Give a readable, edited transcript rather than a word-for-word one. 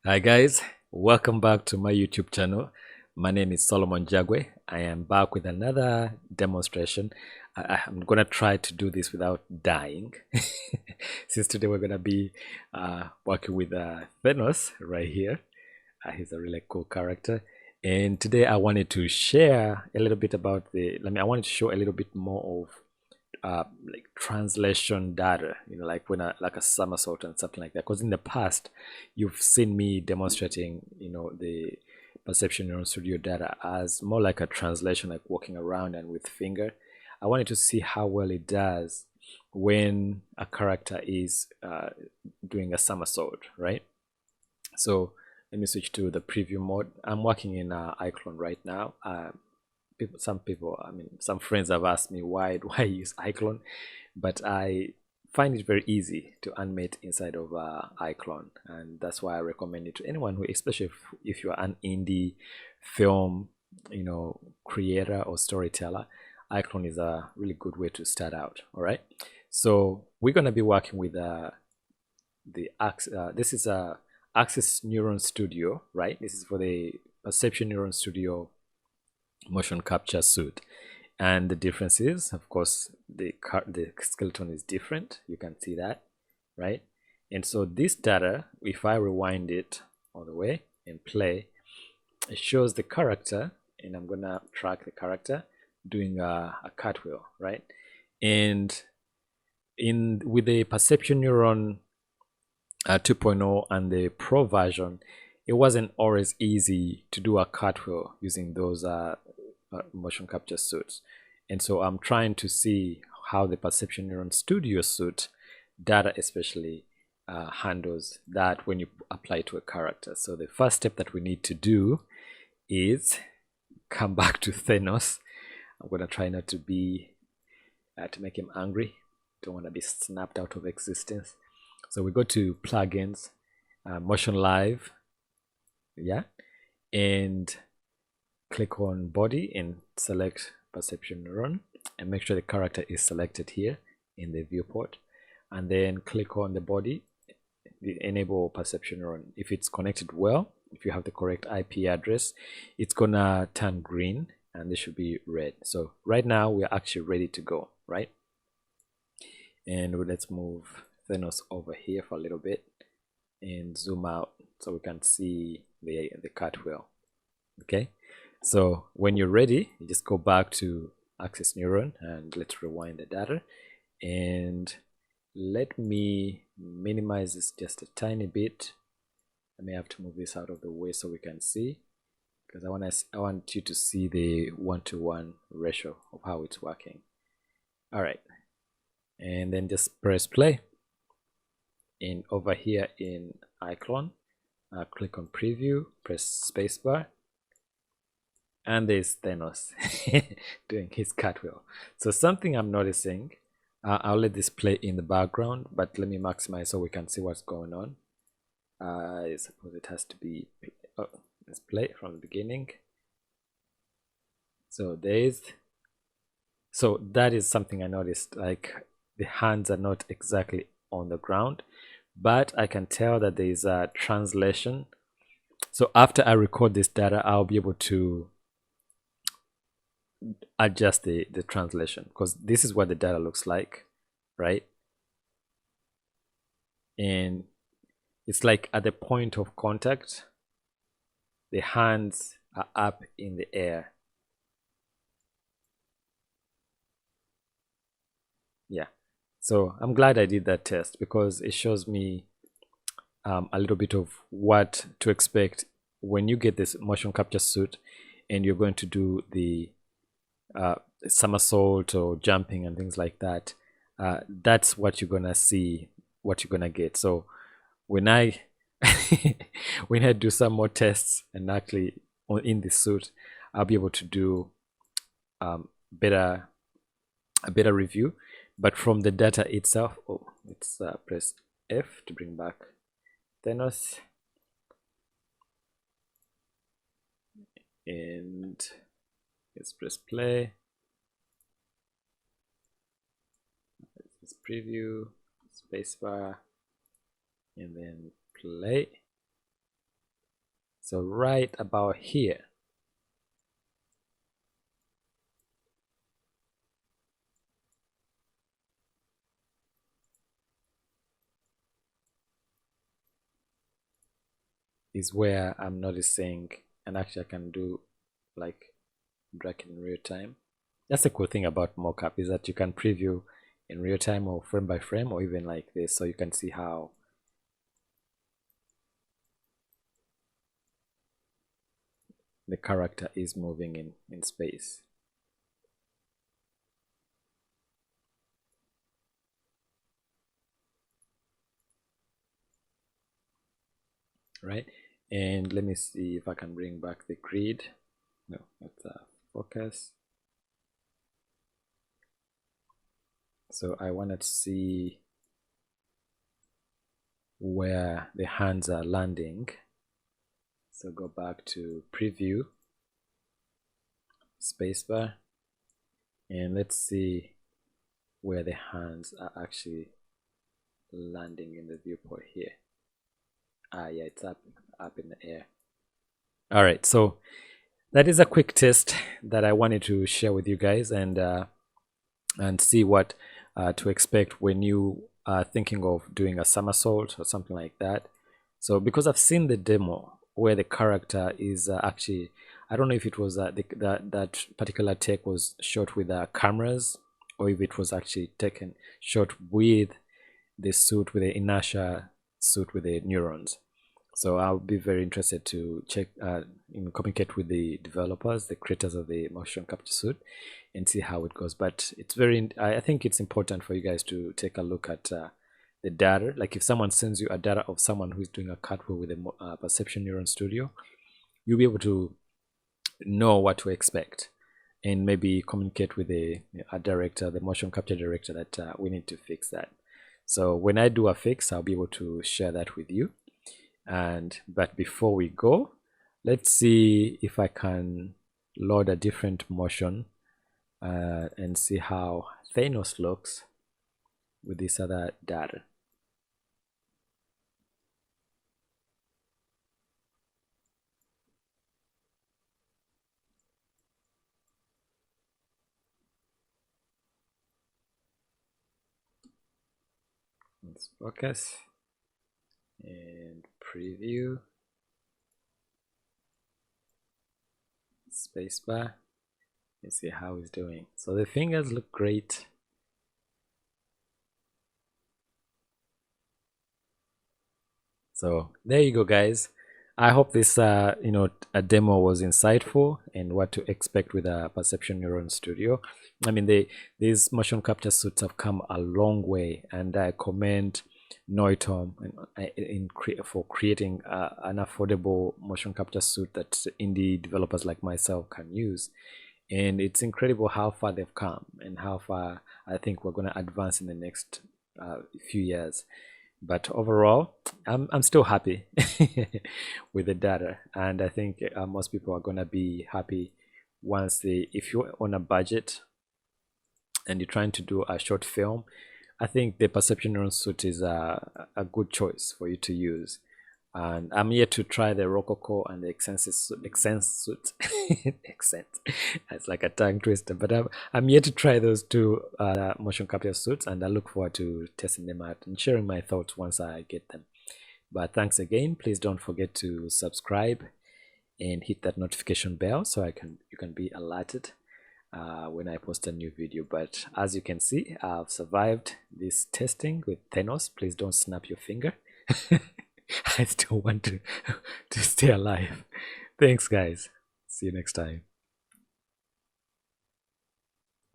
Hi guys, welcome back to my YouTube channel. My name is Solomon Jagwe. I am back with another demonstration. I'm gonna try to do this without dying. Since today we're gonna be working with Thanos right here. He's a really cool character. And today I wanted to share a little bit about I wanted to show a little bit more of like translation data, like when like a somersault and something like that, because in the past you've seen me demonstrating the Perception Neuron Studio data as more like a translation, like walking around and with finger. I wanted to see how well it does when a character is doing a somersault, right? So let me switch to the preview mode. I'm working in iClone right now. Some people, some friends have asked me why do I use iClone, but I find it very easy to animate inside of iClone, and that's why I recommend it to anyone who, especially if you're an indie film, creator or storyteller. iClone is a really good way to start out. All right, so we're gonna be working with this is a Axis Neuron Studio, right? This is for the Perception Neuron Studio motion capture suit, and the difference is, of course, the skeleton is different. You can see that, right? And so this data, if I rewind it all the way and play, it shows the character, and I'm gonna track the character doing a cartwheel, right? And with the Perception Neuron 2.0 and the Pro version, it wasn't always easy to do a cartwheel using those motion capture suits. And so I'm trying to see how the Perception Neuron Studio suit data especially handles that when you apply to a character. So the first step that we need to do is come back to Thanos. I'm gonna try not to be to make him angry. Don't want to be snapped out of existence. So we go to plugins, motion live, yeah, and click on body and select Perception Neuron, and make sure the character is selected here in the viewport, and then click on the body, enable Perception Neuron. If it's connected well, if you have the correct IP address, it's gonna turn green and this should be red. So right now we're actually ready to go, right? And let's move Thanos over here for a little bit and zoom out so we can see the cartwheel. Okay, so when you're ready, you just go back to Axis Neuron, and let's rewind the data, and let me minimize this just a tiny bit. I may have to move this out of the way so we can see, because I want you to see the 1-to-1 ratio of how it's working. All right, and then just press play. And over here in iClone, click on preview, press spacebar, and there's Thanos doing his cartwheel. So something I'm noticing, I'll let this play in the background, but let me maximize so we can see what's going on. I suppose it has to be, let's play from the beginning. So that is something I noticed, like the hands are not exactly on the ground, but I can tell that there is a translation. So after I record this data, I'll be able to adjust the translation, because this is what the data looks like, right? And it's like at the point of contact, the hands are up in the air. Yeah, so I'm glad I did that test, because it shows me a little bit of what to expect when you get this motion capture suit and you're going to do the somersault or jumping and things like that. That's what you're gonna see, what you're gonna get. So when I when I do some more tests and actually in this suit, I'll be able to do a better review. But from the data itself, let's press F to bring back Thanos, and let's press play. Let's preview, spacebar, and then play. So right about here. Is where I'm noticing, and actually I can do like drag in real time. That's the cool thing about mocap, is that you can preview in real time or frame by frame or even like this, so you can see how the character is moving in space. Right, and let me see if I can bring back the grid. No, that's focus. So I wanted to see where the hands are landing. So go back to preview, spacebar, and let's see where the hands are actually landing in the viewport here. Ah, yeah, it's up in the air. All right, so that is a quick test that I wanted to share with you guys, and see what to expect when you are thinking of doing a somersault or something like that. So because I've seen the demo where the character is actually, I don't know if it was that particular take was shot with cameras, or if it was actually shot with the suit, with the inertia suit with the neurons. So I'll be very interested to check communicate with the developers, the creators of the motion capture suit, and see how it goes. But it's I think it's important for you guys to take a look at the data. Like if someone sends you a data of someone who's doing a CartWheel with a Perception Neuron Studio, you'll be able to know what to expect and maybe communicate with a director, the motion capture director, that we need to fix that. So when I do a fix, I'll be able to share that with you. But before we go, let's see if I can load a different motion and see how Thanos looks with this other data. Let's focus and preview, spacebar. Let's see how he's doing. So the fingers look great. So there you go, guys. I hope this a demo was insightful and what to expect with a Perception Neuron Studio. I mean, these motion capture suits have come a long way, and I commend Noitom for creating an affordable motion capture suit that indie developers like myself can use. And it's incredible how far they've come and how far I think we're going to advance in the next few years. But overall, I'm still happy with the data, and I think most people are going to be happy once if you're on a budget and you're trying to do a short film. I think the Perception Neuron Suite is a good choice for you to use. And I'm yet to try the Rococo and the Accent suit. Accent. It's like a tongue twister. But I'm yet to try those two motion capture suits, and I look forward to testing them out and sharing my thoughts once I get them. But thanks again. Please don't forget to subscribe and hit that notification bell so you can be alerted when I post a new video. But as you can see, I've survived this testing with Thanos. Please don't snap your finger. I still want to stay alive. Thanks, guys. See you next time.